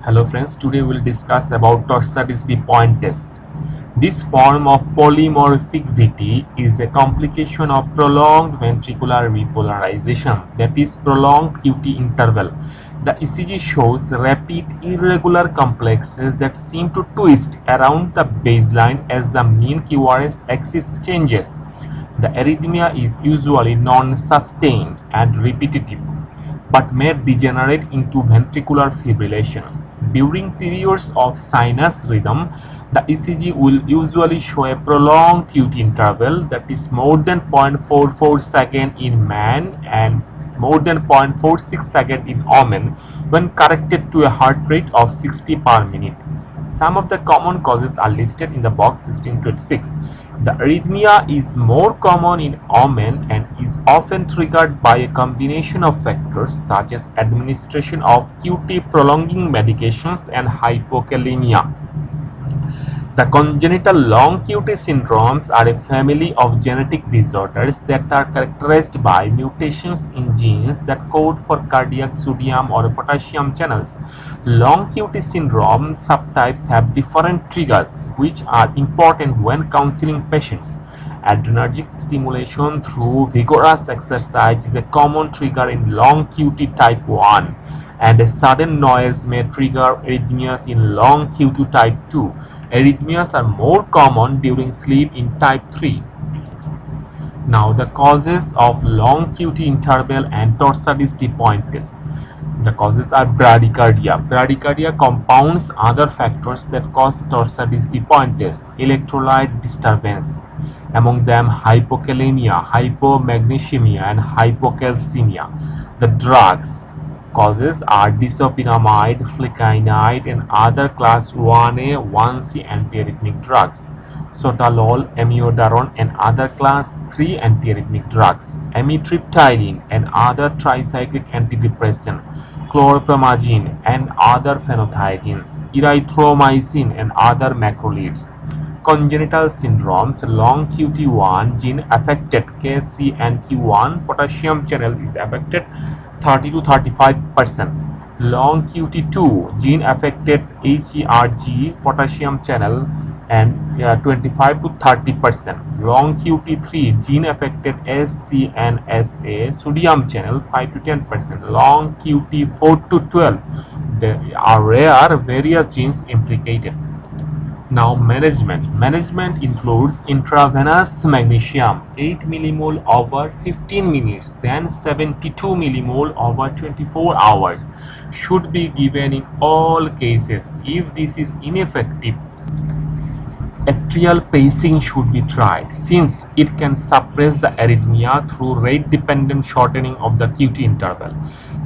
Hello friends, today we'll discuss about Torsades de Pointes. This form of polymorphic VT is a complication of prolonged ventricular repolarization, that is prolonged QT interval. The ECG shows rapid irregular complexes that seem to twist around the baseline as the mean QRS axis changes. The arrhythmia is usually non-sustained and repetitive, but may degenerate into ventricular fibrillation. During periods of sinus rhythm, the ECG will usually show a prolonged QT interval that is more than 0.44 second in man and more than 0.46 second in women when corrected to a heart rate of 60 per minute. Some of the common causes are listed in the box 1626. The arrhythmia is more common in women and is often triggered by a combination of factors such as administration of QT prolonging medications and hypokalemia. The congenital long QT syndromes are a family of genetic disorders that are characterized by mutations in genes that code for cardiac sodium or potassium channels. Long QT syndrome subtypes have different triggers, which are important when counseling patients. Adrenergic stimulation through vigorous exercise is a common trigger in long QT type 1, and a sudden noise may trigger arrhythmias in long QT type 2. Arrhythmias are more common during sleep in type 3. Now, the causes of long QT interval and Torsades de Pointes. The causes are bradycardia. Bradycardia compounds other factors that cause Torsades de Pointes, electrolyte disturbance, among them hypokalemia, hypomagnesemia, and hypocalcemia. The drugs causes are disopyramide, flecainide, and other class 1A, 1C antiarrhythmic drugs, sotalol, amiodarone, and other class 3 antiarrhythmic drugs, amitriptyline and other tricyclic antidepressant, chlorpromazine and other phenothiazines, erythromycin and other macrolides. Congenital syndromes: long QT1 gene affected KC and Q1 potassium channel is affected 30 to 35%. Long QT2 gene affected HERG potassium channel and 25 to 30%. Long QT3 gene affected SC and SA sodium channel 5 to 10%. Long QT4 to 12, there are rare various genes implicated. Now, management includes intravenous magnesium 8 millimole over 15 minutes, then 72 millimole over 24 hours should be given in all cases. If this is ineffective, atrial pacing should be tried, since it can suppress the arrhythmia through rate-dependent shortening of the QT interval.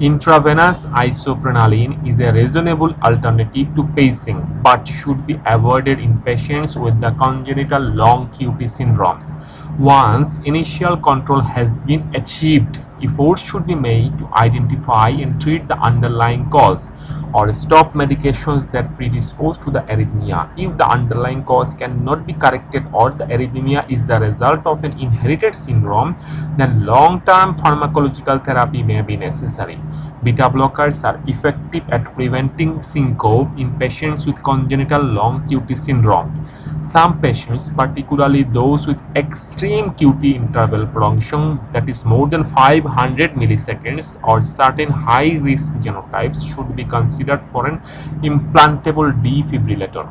Intravenous isoprenaline is a reasonable alternative to pacing, but should be avoided in patients with the congenital long QT syndromes. Once initial control has been achieved, efforts should be made to identify and treat the underlying cause, or stop medications that predispose to the arrhythmia. If the underlying cause cannot be corrected or the arrhythmia is the result of an inherited syndrome, then long-term pharmacological therapy may be necessary. Beta blockers are effective at preventing syncope in patients with congenital long QT syndrome. Some patients, particularly those with extreme QT interval prolongation that is more than 500 milliseconds, or certain high-risk genotypes, should be considered for an implantable defibrillator.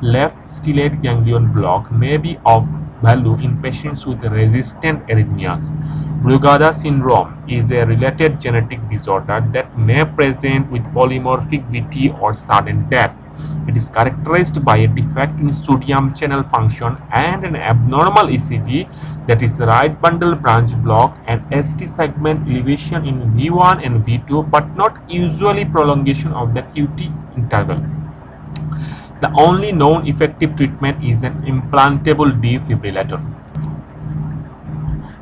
Left stellate ganglion block may be of value in patients with resistant arrhythmias. Brugada syndrome is a related genetic disorder that may present with polymorphic VT or sudden death. It is characterized by a defect in sodium channel function and an abnormal ECG, that is right bundle branch block and ST segment elevation in V1 and V2, but not usually prolongation of the QT interval. The only known effective treatment is an implantable defibrillator.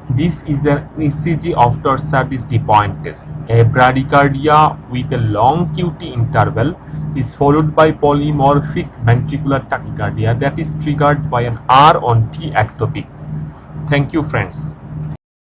This is an ECG of Torsades de Pointes. A bradycardia with a long QT interval is followed by polymorphic ventricular tachycardia that is triggered by an R on T ectopic. Thank you, friends.